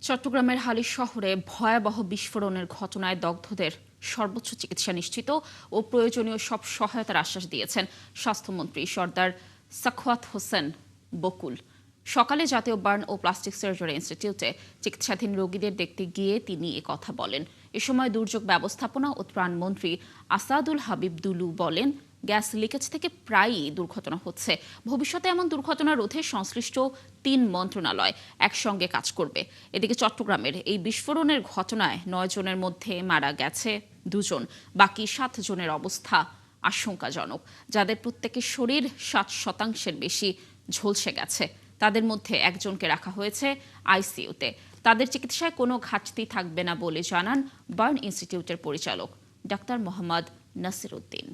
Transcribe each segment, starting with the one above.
চট্টগ্রামের হালিশ শহরে ভয়াবহ বিস্ফোরণের ঘটনায় দগ্ধদের সর্বোচ্চ চিকিৎসা নিশ্চিত ও প্রয়োজনীয় সব সহায়তার আশ্বাস দিয়েছেন স্বাস্থ্যমন্ত্রী সর্দার সাখাওয়াত হোসেন বকুল। সকালে জাতীয় বার্ন ও প্লাস্টিক সার্জারি ইনস্টিটিউটে চিকিৎসাধীন রোগীদের দেখতে গিয়ে তিনি কথা বলেন। এ সময় দুর্যোগ ব্যবস্থাপনা ও ত্রাণমন্ত্রী আসাদুল হাবিব দুলু বলেন, গ্যাস লিকেজ থেকে প্রায়ই দুর্ঘটনা হচ্ছে। ভবিষ্যতে এমন দুর্ঘটনা রোধে সংশ্লিষ্ট ৩ মন্ত্রণালয় একসঙ্গে কাজ করবে। এদিকে চট্টগ্রামের এই বিস্ফোরণের ঘটনায় ৯ জনের মধ্যে মারা গেছে ২ জন, বাকি ৭ জনের অবস্থা আশঙ্কাজনক, যাদের প্রত্যেকের শরীর ৬০% বেশি ঝলসে গেছে। তাদের মধ্যে একজনকে রাখা হয়েছে আইসিইউতে। তাদের চিকিৎসায় কোনো ঘাটতি থাকবে না বলে জানান বার্ন ইনস্টিটিউটের পরিচালক ডাক্তার মোহাম্মদ নাসির উদ্দিন।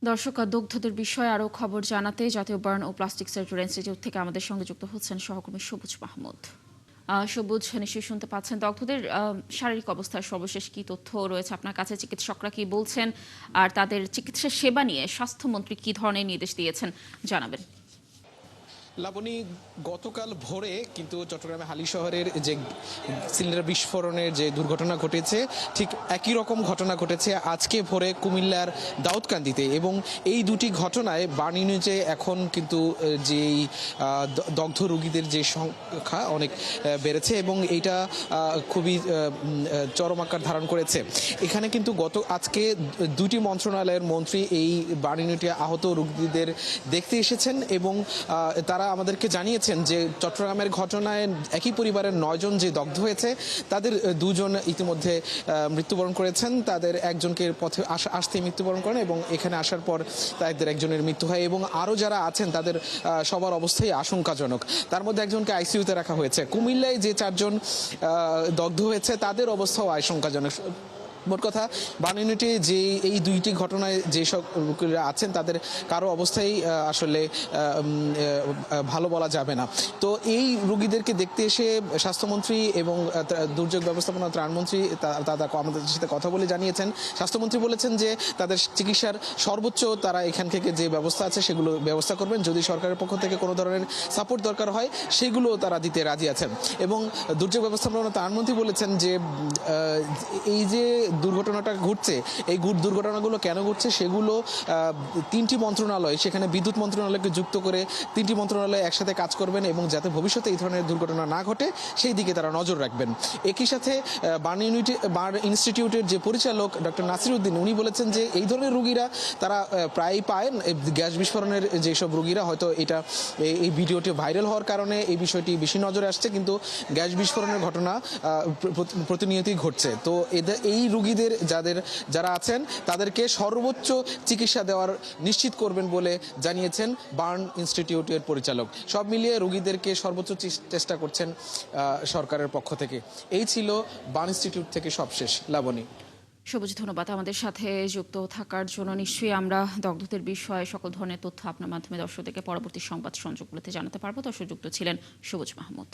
দর্শক, দগ্ধদের বিষয়ে আরও খবর জানাতে জাতীয় বার্ন ও প্লাস্টিক সার্জারি ইনস্টিটিউট থেকে আমাদের সঙ্গে যুক্ত হচ্ছেন সহকর্মী সবুজ মাহমুদ। সবুজ, নিশ্চয়ই শুনতে পাচ্ছেন, দগ্ধদের শারীরিক অবস্থার সর্বশেষ কি তথ্য রয়েছে আপনার কাছে? চিকিৎসকরা কি বলছেন, আর তাদের চিকিৎসা সেবা নিয়ে স্বাস্থ্যমন্ত্রী কি ধরনের নির্দেশ দিয়েছেন জানাবেন। লাবণী, গতকাল ভোরে কিন্তু চট্টগ্রামে হালি শহরের যে সিলিন্ডার বিস্ফোরণের যে দুর্ঘটনা ঘটেছে, ঠিক একই রকম ঘটনা ঘটেছে আজকে ভোরে কুমিল্লার দাউদকান্দিতে। এবং এই দুটি ঘটনায় বার্ন ইউনিটে এখন কিন্তু যেই দগ্ধ রোগীদের যে সংখ্যা অনেক বেড়েছে এবং এইটা খুবই চরম আকার ধারণ করেছে। এখানে কিন্তু আজকে দুটি মন্ত্রণালয়ের মন্ত্রী এই বার্ন ইউনিটে আহত রোগীদের দেখতে এসেছেন এবং তারা আমাদেরকে জানিয়েছেন যে চট্টগ্রামের ঘটনায় একই পরিবারের ৯ জন যে দগ্ধ হয়েছে, তাদের ২ জন ইতিমধ্যে মৃত্যুবরণ করেছেন। তাদের একজনকে পথে আসতেই মৃত্যুবরণ করেন এবং এখানে আসার পর তাদের একজনের মৃত্যু হয় এবং আরও যারা আছেন তাদের সবার অবস্থাই আশঙ্কাজনক। তার মধ্যে একজনকে আইসিইউতে রাখা হয়েছে। কুমিল্লায় যে ৪ জন দগ্ধ হয়েছে তাদের অবস্থাও আশঙ্কাজনক। মোট কথা, বার্ন ইউনিটে যে এই দুইটি ঘটনায় যেসব রোগীরা আছেন তাদের কারো অবস্থাই আসলে ভালো বলা যাবে না। তো এই রোগীদেরকে দেখতে এসে স্বাস্থ্যমন্ত্রী এবং দুর্যোগ ব্যবস্থাপনা ত্রাণমন্ত্রী তারা আমাদের সাথে কথা বলে জানিয়েছেন। স্বাস্থ্যমন্ত্রী বলেছেন যে তাদের চিকিৎসার সর্বোচ্চ তারা এখান থেকে যে ব্যবস্থা আছে সেগুলো ব্যবস্থা করবেন। যদি সরকারের পক্ষ থেকে কোনো ধরনের সাপোর্ট দরকার হয় সেগুলো তারা দিতে রাজি আছেন। এবং দুর্যোগ ব্যবস্থাপনা ত্রাণমন্ত্রী বলেছেন যে এই যে দুর্ঘটনাটা ঘটছে, এই দুর্ঘটনাগুলো কেন ঘটছে সেগুলো 3টি মন্ত্রণালয়, সেখানে বিদ্যুৎ মন্ত্রণালয়কে যুক্ত করে 3টি মন্ত্রণালয় একসাথে কাজ করবেন এবং যাতে ভবিষ্যতে এই ধরনের দুর্ঘটনা না ঘটে সেই দিকে তারা নজর রাখবেন। একই সাথে বার্ন ইনস্টিটিউটের যে পরিচালক ডক্টর নাসির উদ্দিন, উনি বলেছেন যে এই ধরনের রোগীরা তারা প্রায়ই পায় গ্যাস বিস্ফোরণের যেসব রোগীরা, হয়তো এটা এই ভিডিওটি ভাইরাল হওয়ার কারণে এই বিষয়টি বেশি নজরে আসছে, কিন্তু গ্যাস বিস্ফোরণের ঘটনা প্রতিনিয়তই ঘটছে। তো এই রোগীদের যারা আছেন তাদেরকে সর্বোচ্চ চিকিৎসা দেওয়ার নিশ্চিত করবেন বলে জানিয়েছেন বার্ন ইনস্টিটিউটের পরিচালক। সব মিলিয়ে রোগীদেরকে সর্বোচ্চ চেষ্টা করছেন সরকারের পক্ষ থেকে। এই ছিল বার্ন ইনস্টিটিউট থেকে সবশেষ। লাবণী। সবুজ, ধন্যবাদ আমাদের সাথে যুক্ত থাকার জন্য। নিশ্চয়ই আমরা দগ্ধদের বিষয়ে সকল ধরনের তথ্য আপনার মাধ্যমে দর্শকদেরকে পরবর্তী সংবাদ সংযোগগুলোতে জানাতে পারবো। দর্শক, যুক্ত ছিলেন সবুজ মাহমুদ।